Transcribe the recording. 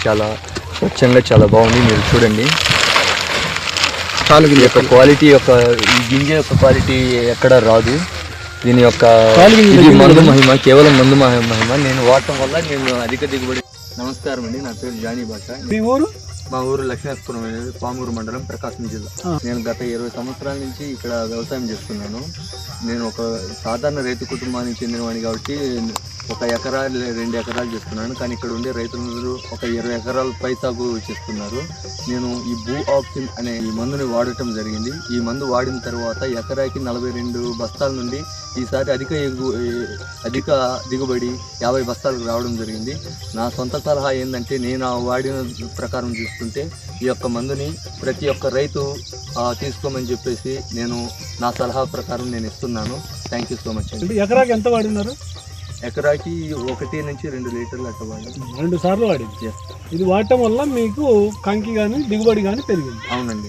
చాలా స్వచ్ఛంగా చాలా బాగుంది. మీరు చూడండి ఈ యొక్క క్వాలిటీ యొక్క ఈ గింజ యొక్క క్వాలిటీ ఎక్కడ రాదు. దీని యొక్క ఇది మందు మహిమ, కేవలం మందు మహిమ. నేను వాడటం వల్ల నేను అధిక దిగుబడి. నమస్కారం అండి, నా పేరు జానీ భాష. మీ ఊరు? మా ఊరు లక్ష్మీపురం అనేది పామూరు మండలం, ప్రకాశం జిల్లా. నేను గత 20 సంవత్సరాల నుంచి ఇక్కడ వ్యవసాయం చేస్తున్నాను. నేను ఒక సాధారణ రైతు కుటుంబానికి చెందినవాడిని కాబట్టి 1 ఎకరా 2 ఎకరాలు చేస్తున్నాను. కానీ ఇక్కడ ఉండే రైతులందరూ ఒక 20 ఎకరాలు పై సాగు చేస్తున్నారు. నేను ఈ భూ ఆక్సిన్ అనే ఈ మందుని వాడటం జరిగింది. ఈ మందు వాడిన తర్వాత ఎకరాకి 42 బస్తాల నుండి ఈసారి అధిక దిగుబడి 50 బస్తాలకు రావడం జరిగింది. నా సొంత సలహా ఏంటంటే, నేను వాడిన ప్రకారం చూసుకుంటే ఈ యొక్క మందుని ప్రతి ఒక్క రైతు తీసుకోమని చెప్పేసి నేను నా సలహా ప్రకారం నేను ఇస్తున్నాను. థ్యాంక్ యూ సో మచ్ అండి. ఎకరాకి ఎంత వాడినారు? ఎకరాకి 1 నుంచి 2 లీటర్లు అట్లా వాడి 2 సార్లు వాడింది. ఇది వాడటం వల్ల మీకు కంకి కానీ దిగుబడి కానీ పెరిగింది. అవునండి.